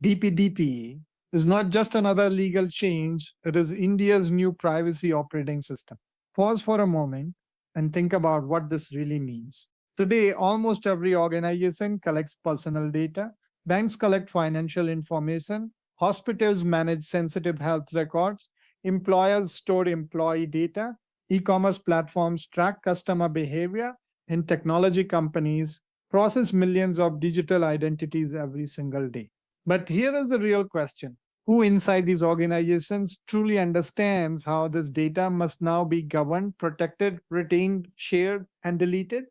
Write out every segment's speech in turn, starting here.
DPDPA is not just another legal change, it is India's new privacy operating system. Pause for a moment and think about what this really means. Today, almost every organization collects personal data, banks collect financial information, hospitals manage sensitive health records, employers store employee data, e commerce platforms track customer behavior, and technology companies process millions of digital identities every single day. But here is the real question: who inside these organizations truly understands how this data must now be governed, protected, retained, shared, and deleted?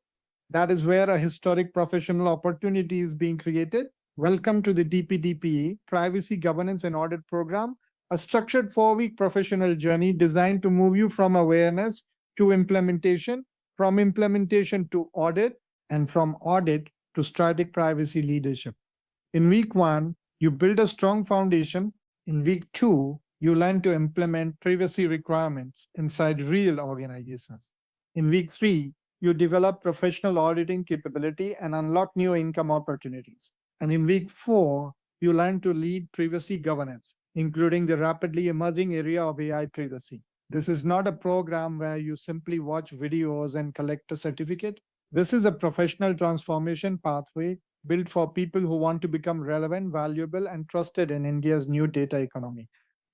That is where a historic professional opportunity is being created. Welcome to the DPDPA Privacy Governance and Audit Program, a structured 4-week professional journey designed to move you from awareness to implementation, from implementation to audit, and from audit to strategic privacy leadership. In week one, you build a strong foundation. In week two, you learn to implement privacy requirements inside real organizations. In week three, you develop professional auditing capability and unlock new income opportunities. And in week four, you learn to lead privacy governance, including the rapidly emerging area of AI privacy. This is not a program where you simply watch videos and collect a certificate. This is a professional transformation pathway built for people who want to become relevant, valuable, and trusted in India's new data economy.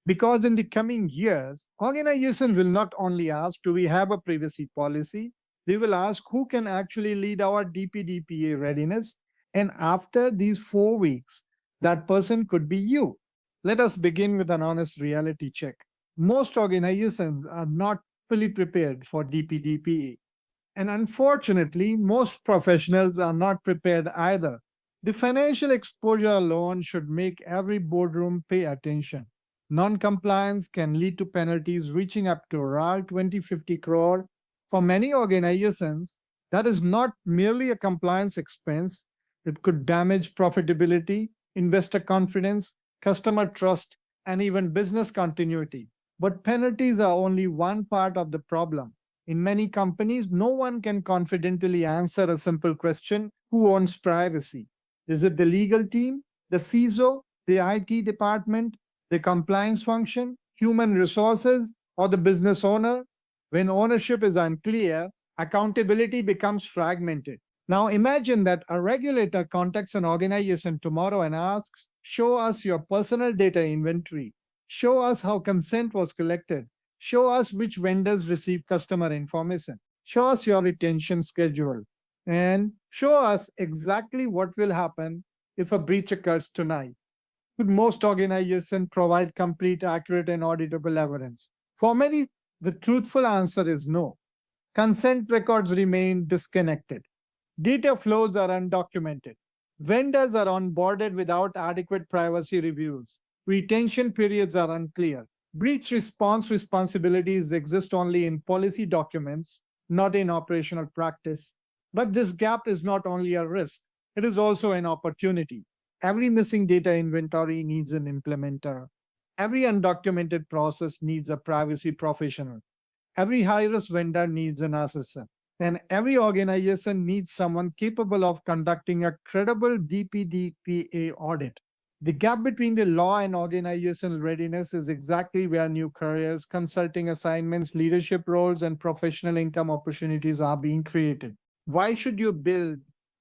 Because in the coming years, organizations will not only ask, do we have a privacy policy? They will ask, who can actually lead our DPDPA readiness? And after these 4 weeks, that person could be you. Let us begin with an honest reality check. Most organizations are not fully prepared for DPDPA. And unfortunately, most professionals are not prepared either. The financial exposure alone should make every boardroom pay attention. Non-compliance can lead to penalties reaching up to around 20-50 crore. For many organizations, that is not merely a compliance expense. It could damage profitability, investor confidence, customer trust, and even business continuity. But penalties are only one part of the problem. In many companies, no one can confidently answer a simple question: who owns privacy? Is it the legal team, the CISO, the IT department, the compliance function, human resources, or the business owner? When ownership is unclear, accountability becomes fragmented. Now imagine that a regulator contacts an organization tomorrow and asks, show us your personal data inventory, show us how consent was collected, show us which vendors receive customer information, show us your retention schedule, and show us exactly what will happen if a breach occurs tonight. Could most organizations provide complete, accurate, and auditable evidence? For many, the truthful answer is no. Consent records remain disconnected. Data flows are undocumented. Vendors are onboarded without adequate privacy reviews. Retention periods are unclear. Breach response responsibilities exist only in policy documents, not in operational practice. But this gap is not only a risk, it is also an opportunity. Every missing data inventory needs an implementer. Every undocumented process needs a privacy professional. Every high risk vendor needs an assessor. And every organization needs someone capable of conducting a credible DPDPA audit. The gap between the law and organizational readiness is exactly where new careers, consulting assignments, leadership roles, and professional income opportunities are being created. Why should you build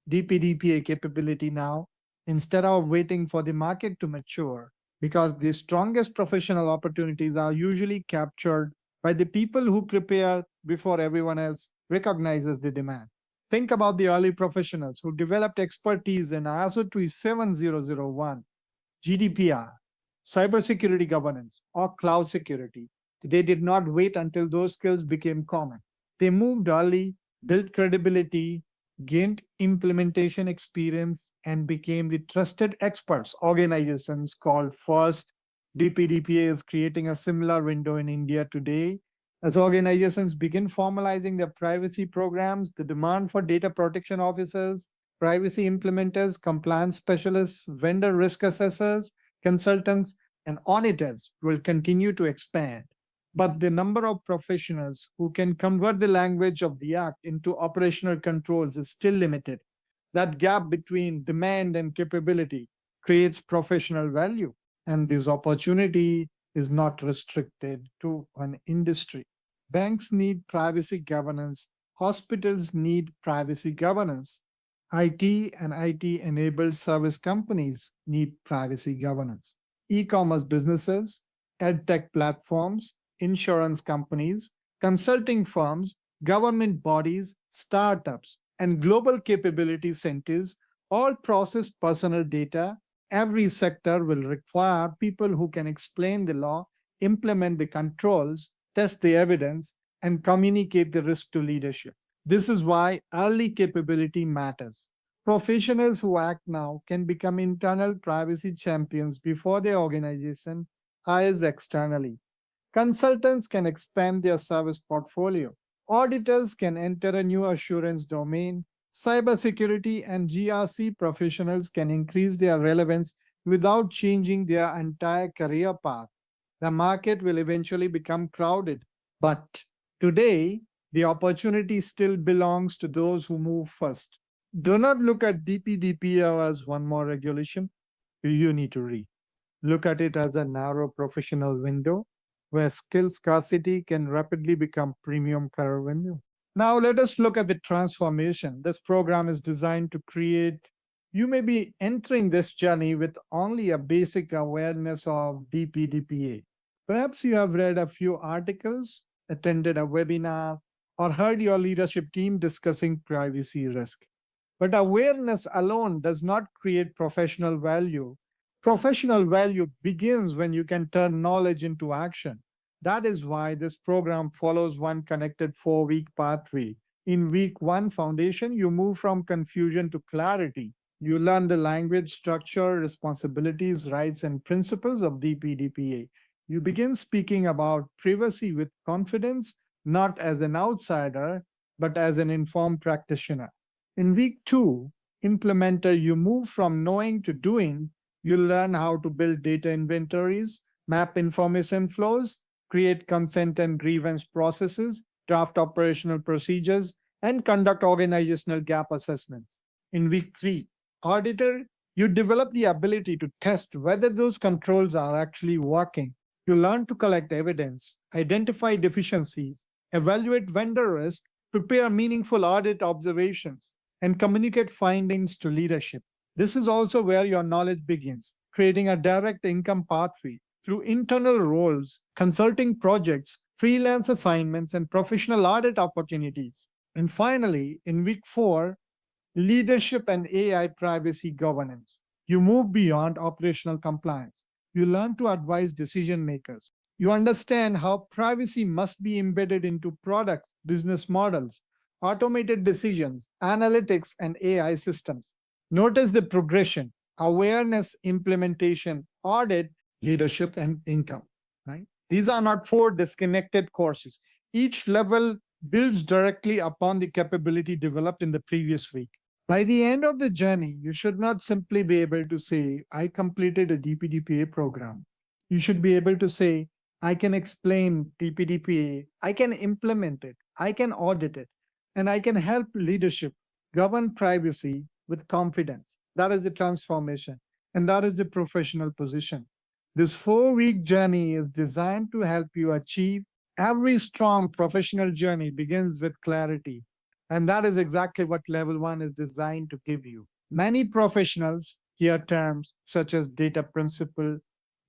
DPDPA capability now instead of waiting for the market to mature? Because the strongest professional opportunities are usually captured by the people who prepare before everyone else recognizes the demand. Think about the early professionals who developed expertise in ISO 27001, GDPR, cybersecurity governance, or cloud security. They did not wait until those skills became common. They moved early, built credibility, gained implementation experience, and became the trusted experts organizations called first. DPDPA is creating a similar window in India today. As organizations begin formalizing their privacy programs, the demand for data protection officers, privacy implementers, compliance specialists, vendor risk assessors, consultants, and auditors will continue to expand. But the number of professionals who can convert the language of the act into operational controls is still limited. That gap between demand and capability creates professional value. And this opportunity is not restricted to an industry. Banks need privacy governance, hospitals need privacy governance, IT and IT enabled service companies need privacy governance. E commerce businesses, edtech platforms, insurance companies, consulting firms, government bodies, startups, and global capability centers all process personal data. Every sector will require people who can explain the law, implement the controls, test the evidence, and communicate the risk to leadership. This is why early capability matters. Professionals who act now can become internal privacy champions before their organization hires externally. Consultants can expand their service portfolio. Auditors can enter a new assurance domain. Cybersecurity and GRC professionals can increase their relevance without changing their entire career path. The market will eventually become crowded. But today, the opportunity still belongs to those who move first. Do not look at DPDPA as one more regulation you need to read. Look at it as a narrow professional window where skill scarcity can rapidly become premium career window. Now let us look at the transformation this program is designed to create. You may be entering this journey with only a basic awareness of DPDPA. Perhaps you have read a few articles, attended a webinar, or heard your leadership team discussing privacy risk. But awareness alone does not create professional value. Professional value begins when you can turn knowledge into action. That is why this program follows one connected 4 week pathway. In week one foundation, you move from confusion to clarity. You learn the language, structure, responsibilities, rights, and principles of DPDPA. You begin speaking about privacy with confidence, not as an outsider, but as an informed practitioner. In week two, implementer, you move from knowing to doing. You learn how to build data inventories, map information flows, create consent and grievance processes, draft operational procedures, and conduct organizational gap assessments. In week three, auditor, you develop the ability to test whether those controls are actually working. You learn to collect evidence, identify deficiencies, evaluate vendor risk, prepare meaningful audit observations, and communicate findings to leadership. This is also where your knowledge begins, creating a direct income pathway through internal roles, consulting projects, freelance assignments, and professional audit opportunities. And finally, in week four, leadership and AI privacy governance. You move beyond operational compliance. You learn to advise decision makers. You understand how privacy must be embedded into products, business models, automated decisions, analytics, and AI systems. Notice the progression: awareness, implementation, audit, leadership, and income. Right? These are not four disconnected courses. Each level builds directly upon the capability developed in the previous week. By the end of the journey, you should not simply be able to say, I completed a DPDPA program. You should be able to say, I can explain DPDPA, I can implement it, I can audit it, and I can help leadership govern privacy with confidence. That is the transformation, and that is the professional position. This 4 week journey is designed to help you achieve. Every strong professional journey begins with clarity, and that is exactly what level one is designed to give you. Many professionals hear terms such as data principal,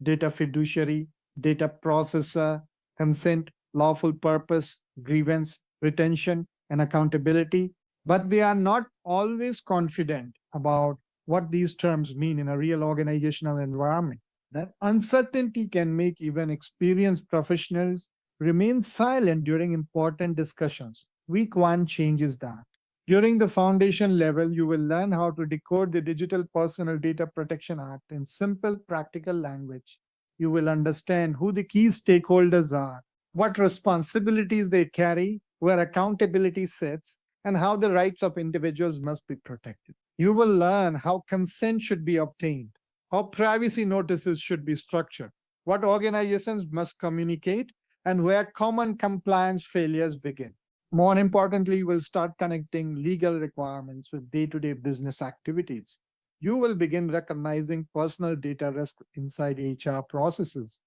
data fiduciary, data processor, consent, lawful purpose, grievance, retention, and accountability, but they are not always confident about what these terms mean in a real organizational environment. That uncertainty can make even experienced professionals remain silent during important discussions. Week one changes that. During the foundation level, you will learn how to decode the Digital Personal Data Protection Act in simple, practical language. You will understand who the key stakeholders are, what responsibilities they carry, where accountability sits, and how the rights of individuals must be protected. You will learn how consent should be obtained, how privacy notices should be structured, what organizations must communicate, and where common compliance failures begin. More importantly, we'll start connecting legal requirements with day to day business activities. you will begin recognizing personal data risk inside HR processes,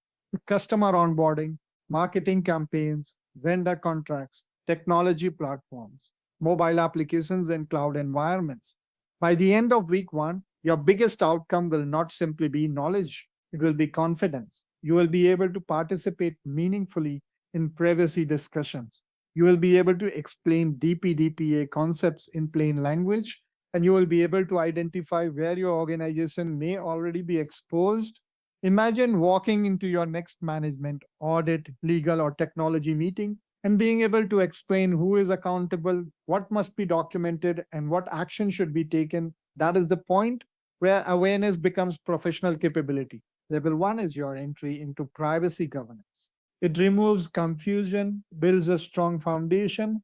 customer onboarding, marketing campaigns, vendor contracts, technology platforms, mobile applications, and cloud environments. By the end of week one, your biggest outcome will not simply be knowledge, it will be confidence. You will be able to participate meaningfully in privacy discussions. You will be able to explain DPDPA concepts in plain language, and you will be able to identify where your organization may already be exposed. Imagine walking into your next management, audit, legal, or technology meeting and being able to explain who is accountable, what must be documented, and what action should be taken. That is the point where awareness becomes professional capability. Level one is your entry into privacy governance. It removes confusion, builds a strong foundation,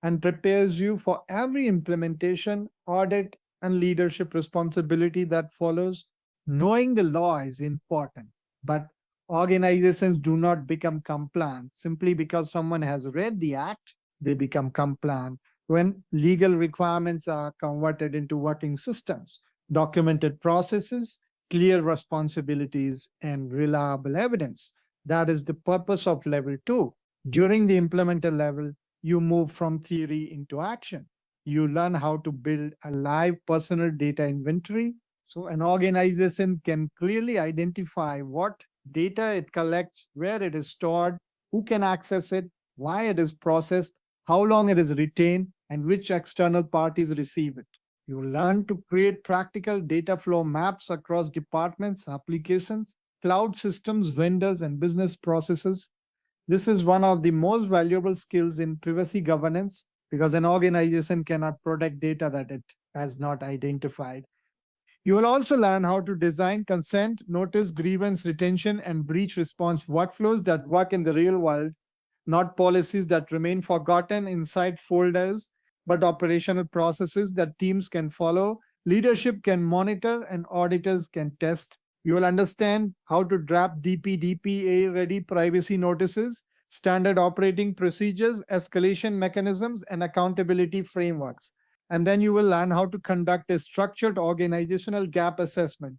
and prepares you for every implementation, audit, and leadership responsibility that follows. Knowing the law is important, but organizations do not become compliant simply because someone has read the act. They become compliant when legal requirements are converted into working systems, documented processes, clear responsibilities, and reliable evidence. That is the purpose of level two. During the implemented level, you move from theory into action. You learn how to build a live personal data inventory so an organization can clearly identify what data it collects, where it is stored, who can access it, why it is processed, how long it is retained, and which external parties receive it. You learn to create practical data flow maps across departments, applications, cloud systems, vendors, and business processes. This is one of the most valuable skills in privacy governance because an organization cannot protect data that it has not identified. You will also learn how to design consent, notice, grievance, retention, and breach response workflows that work in the real world, not policies that remain forgotten inside folders, but operational processes that teams can follow, leadership can monitor, and auditors can test. You will understand how to draft DPDPA ready privacy notices, standard operating procedures, escalation mechanisms, and accountability frameworks. And then you will learn how to conduct a structured organizational gap assessment.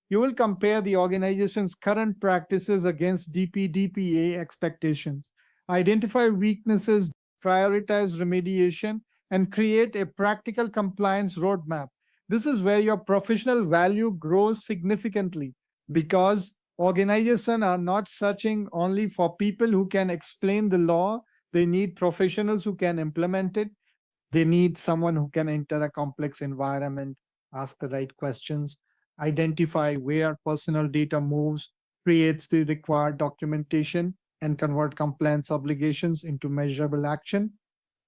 You will compare the organization's current practices against DPDPA expectations, identify weaknesses, prioritize remediation, and create a practical compliance roadmap. This is where your professional value grows significantly because organizations are not searching only for people who can explain the law, they need professionals who can implement it. They need someone who can enter a complex environment, ask the right questions, identify where personal data moves, creates the required documentation, and convert compliance obligations into measurable action.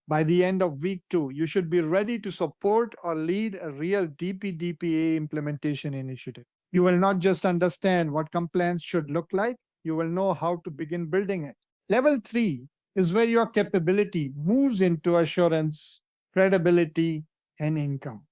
By the end of week two, you should be ready to support or lead a real DPDPA implementation initiative. You will not just understand what compliance should look like, you will know how to begin building it. Level three is where your capability moves into assurance, credibility, and income.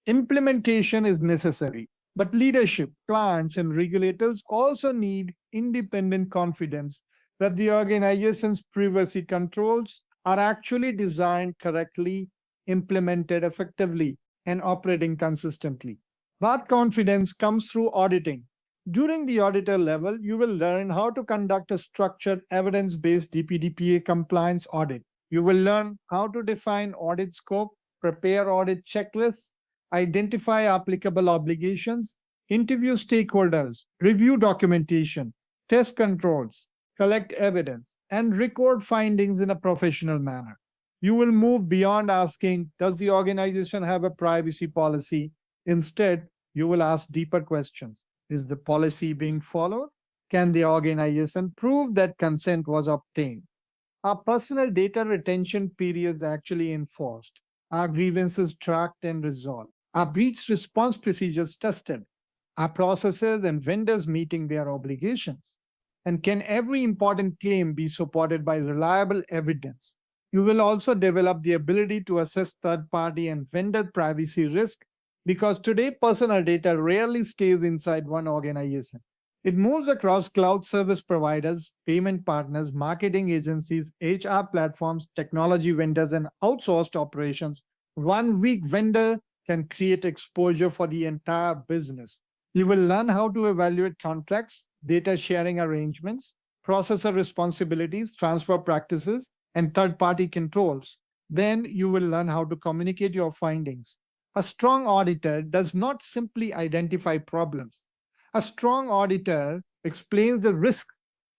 Implementation is necessary, but leadership, clients, and regulators also need independent confidence that the organization's privacy controls are actually designed correctly, implemented effectively, and operating consistently. That confidence comes through auditing. During the auditor level, you will learn how to conduct a structured, evidence based DPDPA compliance audit. You will learn how to define audit scope, prepare audit checklists, identify applicable obligations, interview stakeholders, review documentation, test controls, collect evidence, and record findings in a professional manner. You will move beyond asking, does the organization have a privacy policy? Instead, you will ask deeper questions. Is the policy being followed? Can the organization prove that consent was obtained? Are personal data retention periods actually enforced? Are grievances tracked and resolved? Are breach response procedures tested? Are processes and vendors meeting their obligations? And can every important claim be supported by reliable evidence? You will also develop the ability to assess third party and vendor privacy risk because today personal data rarely stays inside one organization. It moves across cloud service providers, payment partners, marketing agencies, HR platforms, technology vendors, and outsourced operations. One weak vendor can create exposure for the entire business. You will learn how to evaluate contracts, data sharing arrangements, processor responsibilities, transfer practices, and third party controls. Then you will learn how to communicate your findings. A strong auditor does not simply identify problems. A strong auditor explains the risk,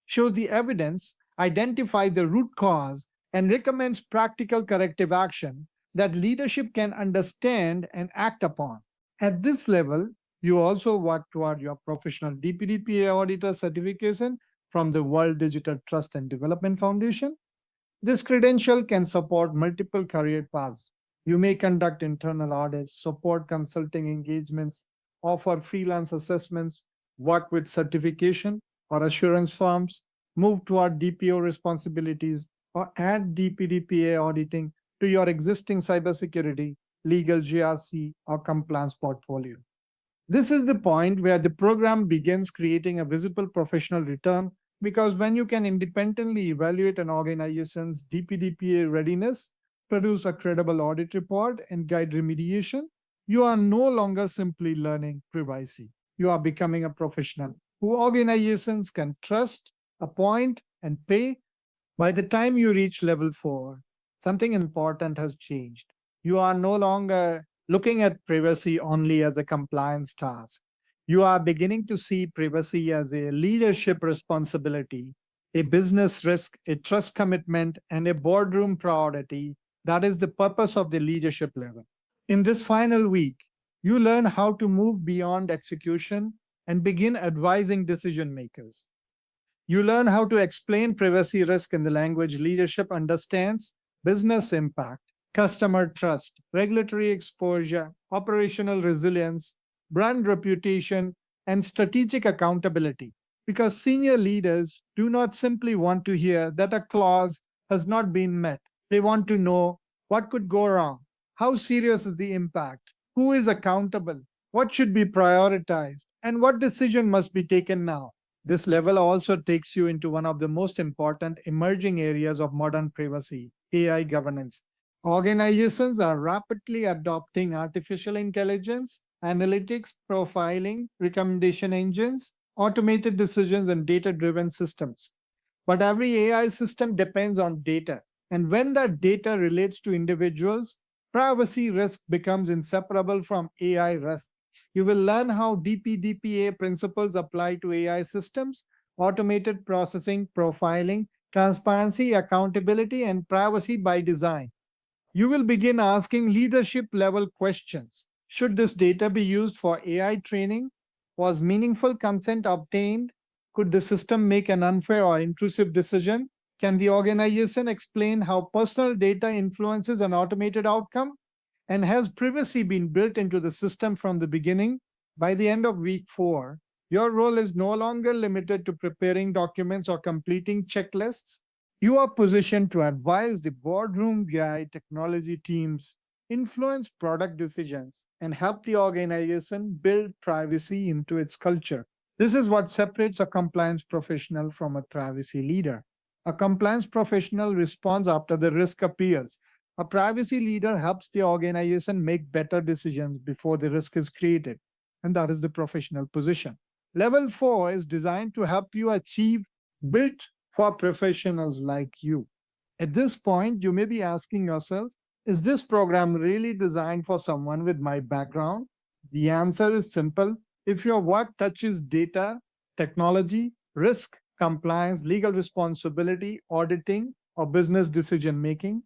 shows the evidence, identifies the root cause, and recommends practical corrective action that leadership can understand and act upon. At this level, you also work toward your professional DPDPA auditor certification from the World Digital Trust and Development Foundation. This credential can support multiple career paths. You may conduct internal audits, support consulting engagements, offer freelance assessments, work with certification or assurance firms, move toward DPO responsibilities, or add DPDPA auditing to your existing cybersecurity, legal GRC, or compliance portfolio. This is the point where the program begins creating a visible professional return because when you can independently evaluate an organization's DPDPA readiness, produce a credible audit report, and guide remediation, you are no longer simply learning privacy. You are becoming a professional who organizations can trust, appoint, and pay. By the time you reach level 4, something important has changed. You are no longer looking at privacy only as a compliance task. You are beginning to see privacy as a leadership responsibility, a business risk, a trust commitment, and a boardroom priority. That is the purpose of the leadership level. In this final week, you learn how to move beyond execution and begin advising decision makers. You learn how to explain privacy risk in the language leadership understands, business impact, customer trust, regulatory exposure, operational resilience, brand reputation, and strategic accountability. Because senior leaders do not simply want to hear that a clause has not been met, they want to know what could go wrong, how serious is the impact, who is accountable, what should be prioritized, and what decision must be taken now. This level also takes you into one of the most important emerging areas of modern privacy, AI governance. Organizations are rapidly adopting artificial intelligence, analytics, profiling, recommendation engines, automated decisions, and data driven systems. But every AI system depends on data. And when that data relates to individuals, privacy risk becomes inseparable from AI risk. You will learn how DPDPA principles apply to AI systems, automated processing, profiling, transparency, accountability, and privacy by design. You will begin asking leadership level questions. Should this data be used for AI training? Was meaningful consent obtained? Could the system make an unfair or intrusive decision? Can the organization explain how personal data influences an automated outcome? And has privacy been built into the system from the beginning? By the end of week 4, your role is no longer limited to preparing documents or completing checklists. You are positioned to advise the boardroom guide technology teams, influence product decisions, and help the organization build privacy into its culture. This is what separates a compliance professional from a privacy leader. A compliance professional responds after the risk appears. A privacy leader helps the organization make better decisions before the risk is created. And that is the professional position. Level 4 is designed to help you achieve built for professionals like you. At this point, you may be asking yourself, is this program really designed for someone with my background? The answer is simple. If your work touches data, technology, risk, compliance, legal responsibility, auditing, or business decision making,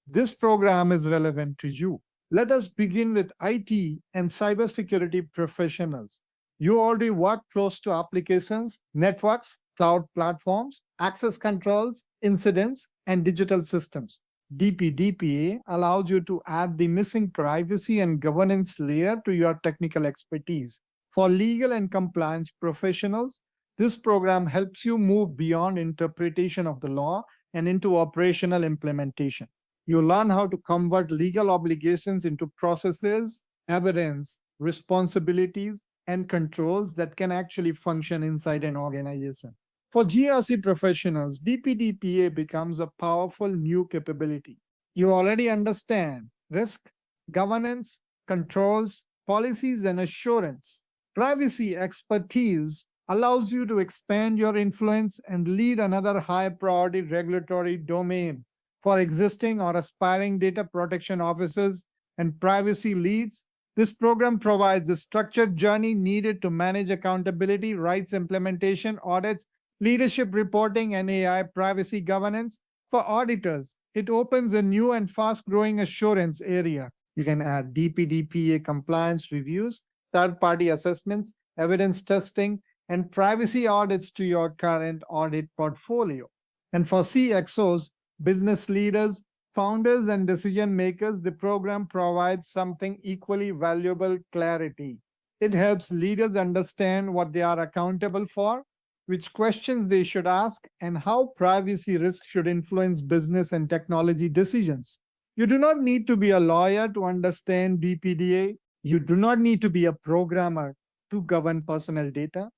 this program is relevant to you. Let us begin with IT and cybersecurity professionals. You already work close to applications, networks, cloud platforms, access controls, incidents, and digital systems. DPDPA allows you to add the missing privacy and governance layer to your technical expertise. For legal and compliance professionals, this program helps you move beyond interpretation of the law and into operational implementation. You learn how to convert legal obligations into processes, evidence, responsibilities, and controls that can actually function inside an organization. For GRC professionals, DPDPA becomes a powerful new capability. You already understand risk, governance, controls, policies, and assurance. Privacy expertise allows you to expand your influence and lead another high priority regulatory domain. For existing or aspiring data protection officers and privacy leads, this program provides the structured journey needed to manage accountability, rights implementation, audits, leadership reporting, and AI privacy governance. For auditors, it opens a new and fast growing assurance area. You can add DPDPA compliance reviews, third party assessments, evidence testing, and privacy audits to your current audit portfolio. And for CXOs, business leaders, founders, and decision makers, the program provides something equally valuable: clarity. It helps leaders understand what they are accountable for, which questions they should ask, and how privacy risks should influence business and technology decisions. You do not need to be a lawyer to understand DPDA. You do not need to be a programmer to govern personal data,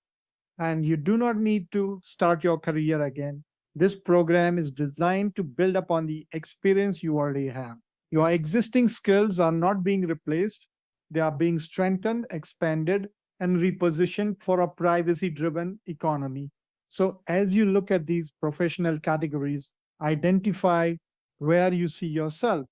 and you do not need to start your career again. This program is designed to build upon the experience you already have. Your existing skills are not being replaced, they are being strengthened, expanded, and repositioned for a privacy driven economy. So, as you look at these professional categories, identify where you see yourself,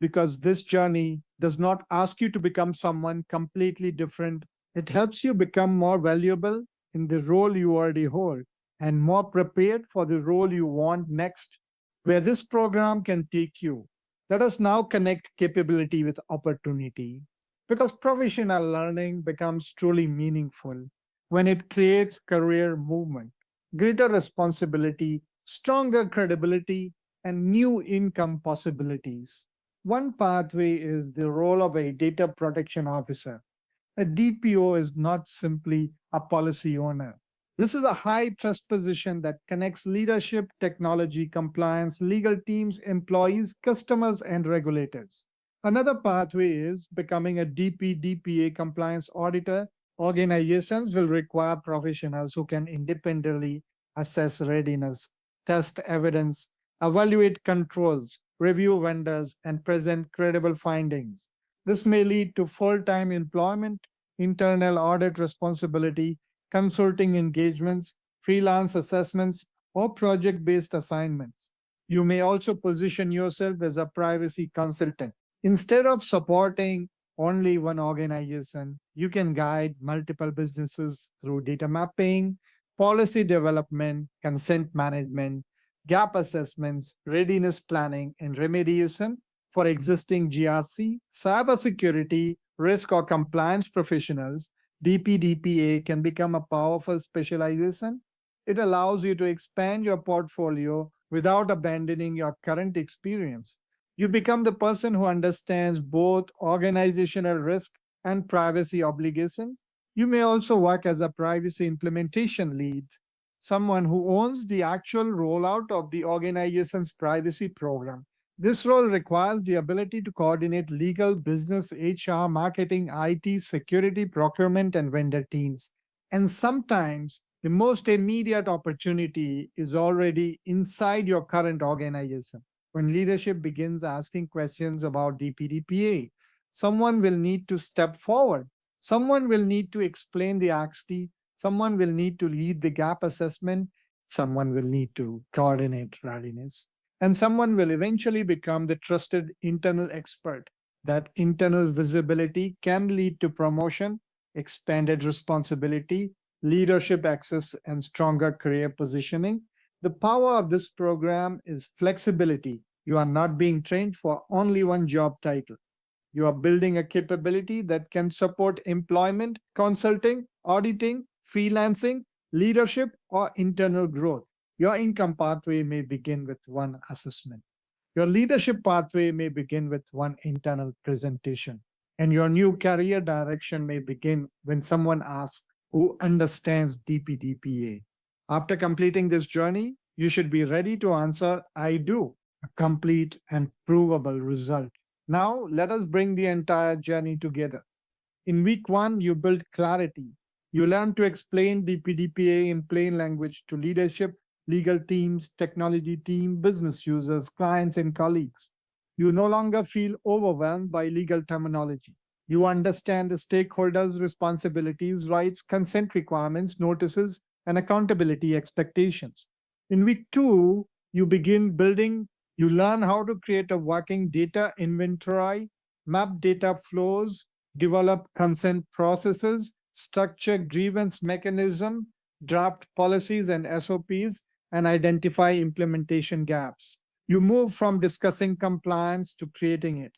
because this journey does not ask you to become someone completely different. It helps you become more valuable in the role you already hold and more prepared for the role you want next, where this program can take you. Let us now connect capability with opportunity, because professional learning becomes truly meaningful when it creates career movement, greater responsibility, stronger credibility, and new income possibilities. One pathway is the role of a data protection officer. A DPO is not simply a policy owner. This is a high trust position that connects leadership, technology, compliance, legal teams, employees, customers, and regulators. Another pathway is becoming a DPDPA compliance auditor. Organizations will require professionals who can independently assess readiness, test evidence, evaluate controls, review vendors, and present credible findings. This may lead to full time employment, internal audit responsibility, consulting engagements, freelance assessments, or project based assignments. You may also position yourself as a privacy consultant. Instead of supporting only one organization, you can guide multiple businesses through data mapping, policy development, consent management, gap assessments, readiness planning, and remediation for existing GRC, cybersecurity, risk or compliance professionals. DPDPA can become a powerful specialization. It allows you to expand your portfolio without abandoning your current experience. You become the person who understands both organizational risk and privacy obligations. You may also work as a privacy implementation lead, someone who owns the actual rollout of the organization's privacy program. This role requires the ability to coordinate legal, business, HR, marketing, IT, security, procurement, and vendor teams. And sometimes the most immediate opportunity is already inside your current organization. When leadership begins asking questions about DPDPA, someone will need to step forward. Someone will need to explain the AXT. Someone will need to lead the gap assessment. Someone will need to coordinate readiness. And someone will eventually become the trusted internal expert. That internal visibility can lead to promotion, expanded responsibility, leadership access, and stronger career positioning. The power of this program is flexibility. You are not being trained for only one job title. You are building a capability that can support employment, consulting, auditing, freelancing, leadership, or internal growth. Your income pathway may begin with one assessment. Your leadership pathway may begin with one internal presentation. And your new career direction may begin when someone asks who understands DPDPA. After completing this journey, you should be ready to answer, I do, a complete and provable result. Now, let us bring the entire journey together. In week one, you build clarity. You learn to explain the PDPA in plain language to leadership, legal teams, technology team, business users, clients, and colleagues. You no longer feel overwhelmed by legal terminology. You understand the stakeholders' responsibilities, rights, consent requirements, notices, and accountability expectations. In week two, you begin building, you learn how to create a working data inventory, map data flows, develop consent processes, structure grievance mechanism, draft policies and SOPs, and identify implementation gaps. You move from discussing compliance to creating it.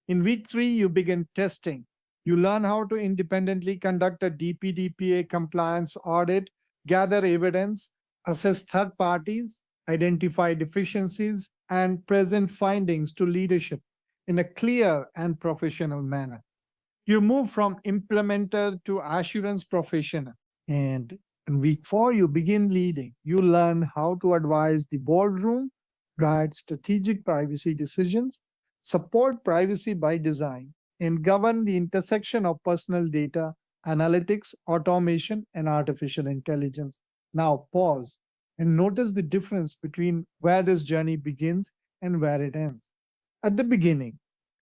In week three, you begin testing. You learn how to independently conduct a DPDPA compliance audit, gather evidence, assess third parties, identify deficiencies, and present findings to leadership in a clear and professional manner. You move from implementer to assurance professional. And in week four, you begin leading. You learn how to advise the boardroom, guide strategic privacy decisions, support privacy by design, and govern the intersection of personal data, analytics, automation, and artificial intelligence. Now, pause and notice the difference between where this journey begins and where it ends. At the beginning,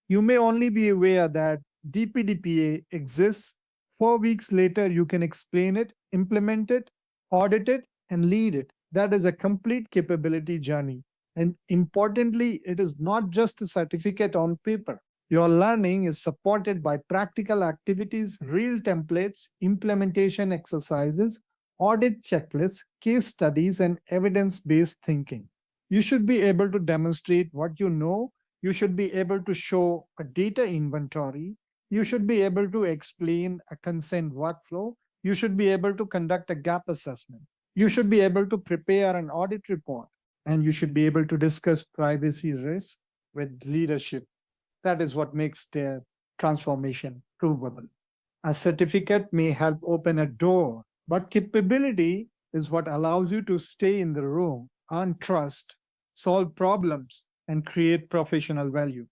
you may only be aware that DPDPA exists. 4 weeks later, you can explain it, implement it, audit it, and lead it. That is a complete capability journey. And importantly, it is not just a certificate on paper. Your learning is supported by practical activities, real templates, implementation exercises, audit checklists, case studies, and evidence based thinking. You should be able to demonstrate what you know. You should be able to show a data inventory. You should be able to explain a consent workflow. You should be able to conduct a gap assessment. You should be able to prepare an audit report. And you should be able to discuss privacy risk with leadership. That is what makes their transformation provable. A certificate may help open a door, but capability is what allows you to stay in the room, earn trust, solve problems, and create professional value.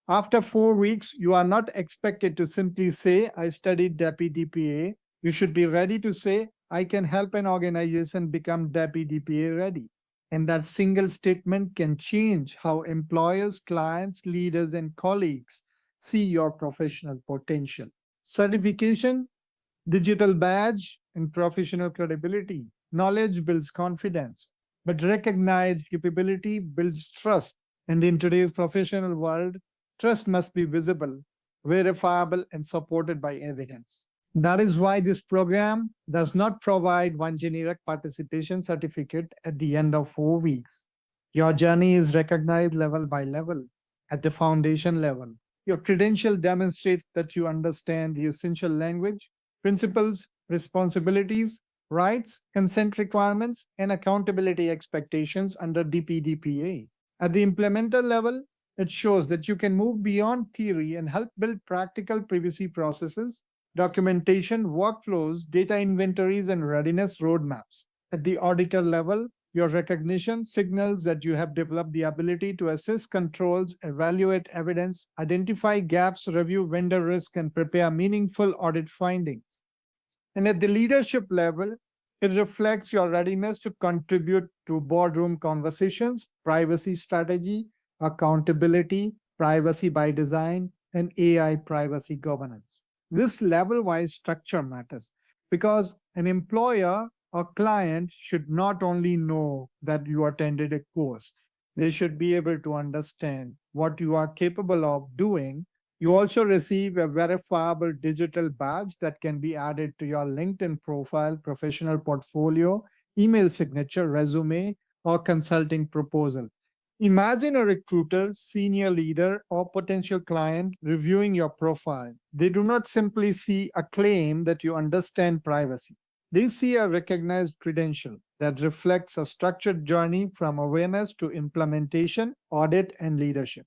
After 4 weeks, you are not expected to simply say, I studied DAPI DPA. You should be ready to say, I can help an organization become DAPI DPA ready. And that single statement can change how employers, clients, leaders, and colleagues see your professional potential. Certification, digital badge, and professional credibility. Knowledge builds confidence, but recognized capability builds trust. And in today's professional world, trust must be visible, verifiable, and supported by evidence. That is why this program does not provide one generic participation certificate at the end of 4 weeks. Your journey is recognized level by level at the foundation level. Your credential demonstrates that you understand the essential language, principles, responsibilities, rights, consent requirements, and accountability expectations under DPDPA. At the implementer level, it shows that you can move beyond theory and help build practical privacy processes, documentation, workflows, data inventories, and readiness roadmaps. At the auditor level, your recognition signals that you have developed the ability to assess controls, evaluate evidence, identify gaps, review vendor risk, and prepare meaningful audit findings. And at the leadership level, it reflects your readiness to contribute to boardroom conversations, privacy strategy, accountability, privacy by design, and AI privacy governance. This level wise structure matters because an employer or client should not only know that you attended a course, they should be able to understand what you are capable of doing. You also receive a verifiable digital badge that can be added to your LinkedIn profile, professional portfolio, email signature, resume, or consulting proposal. Imagine a recruiter, senior leader, or potential client reviewing your profile. They do not simply see a claim that you understand privacy. They see a recognized credential that reflects a structured journey from awareness to implementation, audit, and leadership.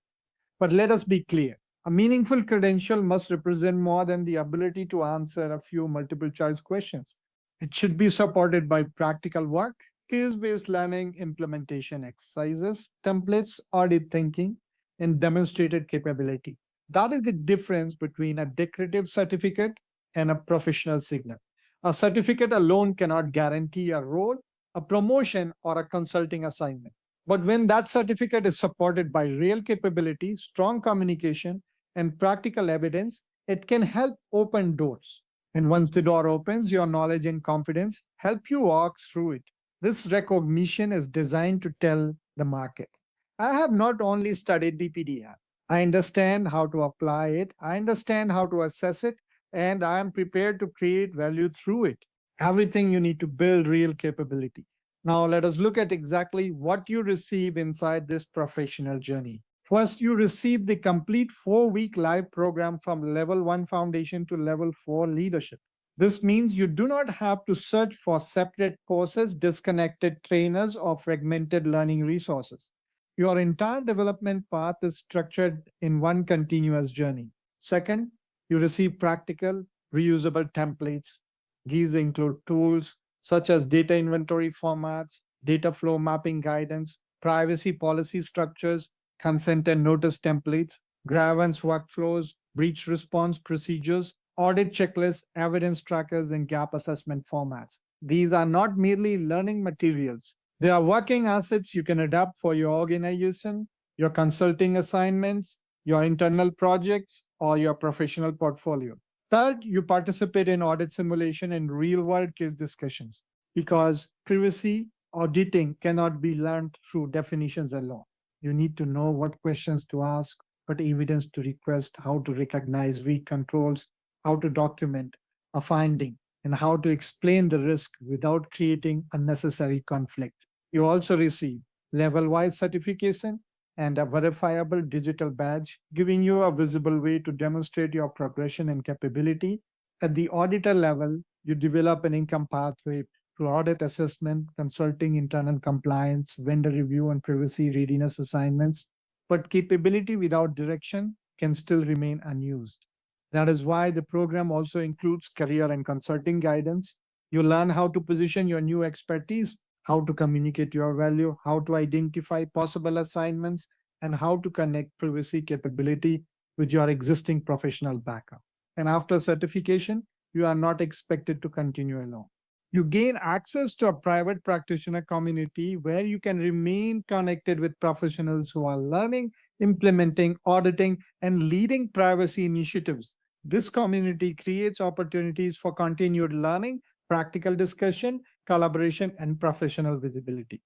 But let us be clear. A meaningful credential must represent more than the ability to answer a few multiple choice questions. It should be supported by practical work, case based learning, implementation exercises, templates, audit thinking, and demonstrated capability. That is the difference between a decorative certificate and a professional signal. A certificate alone cannot guarantee a role, a promotion, or a consulting assignment. But when that certificate is supported by real capability, strong communication, and practical evidence, It can help open doors. And once the door opens, your knowledge and confidence help you walk through it. This recognition is designed to tell the market, I have not only studied DPDR, I understand how to apply it, I understand how to assess it, and I am prepared to create value through it. Everything you need to build real capability. Now, let us look at exactly what you receive inside this professional journey. First, you receive the complete 4-week live program from level 1 foundation to level 4 leadership. This means you do not have to search for separate courses, disconnected trainers, or fragmented learning resources. Your entire development path is structured in one continuous journey. Second, you receive practical, reusable templates. These include tools such as data inventory formats, data flow mapping guidance, privacy policy structures, consent and notice templates, grievance workflows, breach response procedures, audit checklists, evidence trackers, and gap assessment formats. These are not merely learning materials. They are working assets you can adapt for your organization, your consulting assignments, your internal projects, or your professional portfolio. Third, you participate in audit simulation and real world case discussions because privacy auditing cannot be learned through definitions alone. You need to know what questions to ask, what evidence to request, how to recognize weak controls, how to document a finding, and how to explain the risk without creating unnecessary conflict. You also receive level wise certification and a verifiable digital badge, giving you a visible way to demonstrate your progression and capability. At the auditor level, you develop an income pathway through audit assessment, consulting, internal compliance, vendor review, and privacy readiness assignments. But capability without direction can still remain unused. That is why the program also includes career and consulting guidance. You learn how to position your new expertise, how to communicate your value, how to identify possible assignments, and how to connect privacy capability with your existing professional background. And after certification, you are not expected to continue alone. You gain access to a private practitioner community where you can remain connected with professionals who are learning, implementing, auditing, and leading privacy initiatives. This community creates opportunities for continued learning, practical discussion, collaboration, and professional visibility.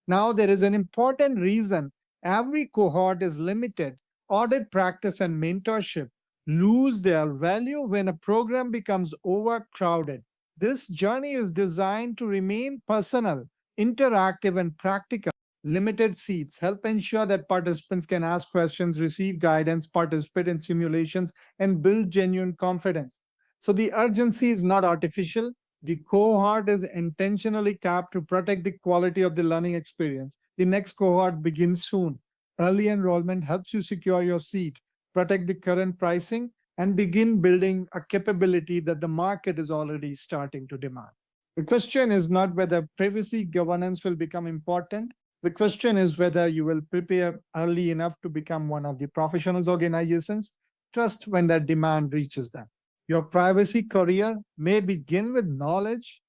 Now, there is an important reason every cohort is limited. Audit practice and mentorship lose their value when a program becomes overcrowded. This journey is designed to remain personal, interactive, and practical. Limited seats help ensure that participants can ask questions, receive guidance, participate in simulations, and build genuine confidence. So the urgency is not artificial. The cohort is intentionally capped to protect the quality of the learning experience. The next cohort begins soon. Early enrollment helps you secure your seat, protect the current pricing, and begin building a capability that the market is already starting to demand. The question is not whether privacy governance will become important. The question is whether you will prepare early enough to become one of the professionals organizations trust when that demand reaches them. Your privacy career may begin with knowledge,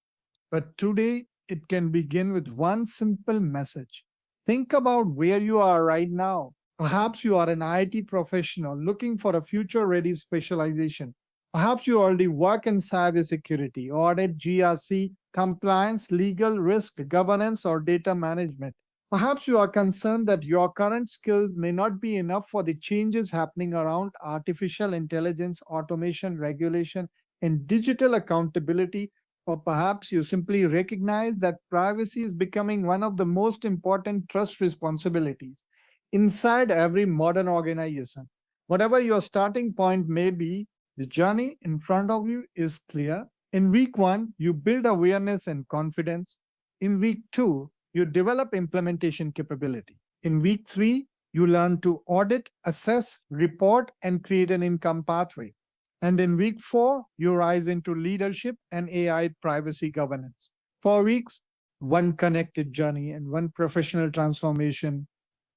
but today it can begin with one simple message. Think about where you are right now. Perhaps you are an IT professional looking for a future ready specialization. Perhaps you already work in cybersecurity, audit, GRC, compliance, legal, risk, governance, or data management. Perhaps you are concerned that your current skills may not be enough for the changes happening around artificial intelligence, automation, regulation, and digital accountability. Or perhaps you simply recognize that privacy is becoming one of the most important trust responsibilities inside every modern organization. Whatever your starting point may be, the journey in front of you is clear. In week one, you build awareness and confidence. In week two, you develop implementation capability. In week three, you learn to audit, assess, report, and create an income pathway. And in week four, you rise into leadership and AI privacy governance. 4 weeks, one connected journey and one professional transformation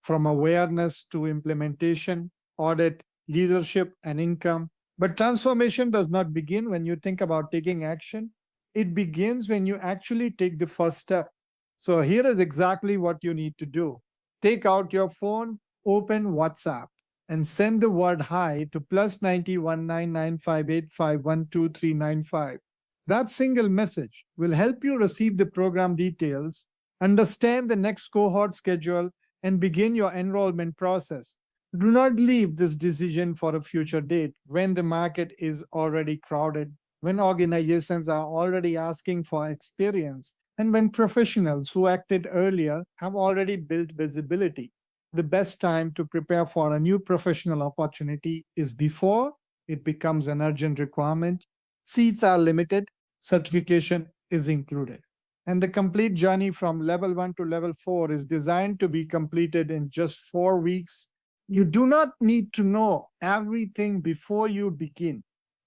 from awareness to implementation, audit, leadership, and income. But transformation does not begin when you think about taking action. It begins when you actually take the first step. So here is exactly what you need to do. Take out your phone, open WhatsApp. and send the word hi to +919958512395. That single message will help you receive the program details, understand the next cohort schedule, and begin your enrollment process. Do not leave this decision for a future date when the market is already crowded, when organizations are already asking for experience, and when professionals who acted earlier have already built visibility. The best time to prepare for a new professional opportunity is before it becomes an urgent requirement. Seats are limited, certification is included. And the complete journey from level 1 to level 4 is designed to be completed in just 4 weeks. You do not need to know everything before you begin.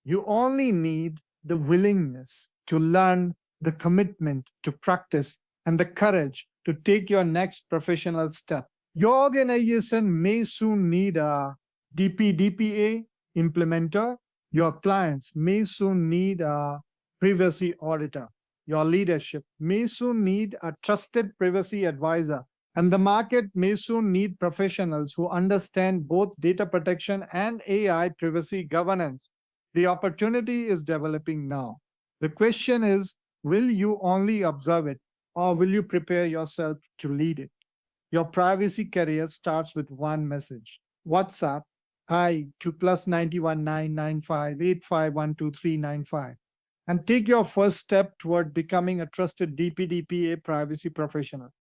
You only need the willingness to learn, the commitment to practice, and the courage to take your next professional step. Your organization may soon need a DPDPA implementer. Your clients may soon need a privacy auditor. Your leadership may soon need a trusted privacy advisor. And the market may soon need professionals who understand both data protection and AI privacy governance. The opportunity is developing now. The question is, will you only observe it or will you prepare yourself to lead it? Your privacy career starts with one message. WhatsApp hi to +919958512395 and take your first step toward becoming a trusted DPDPA privacy professional.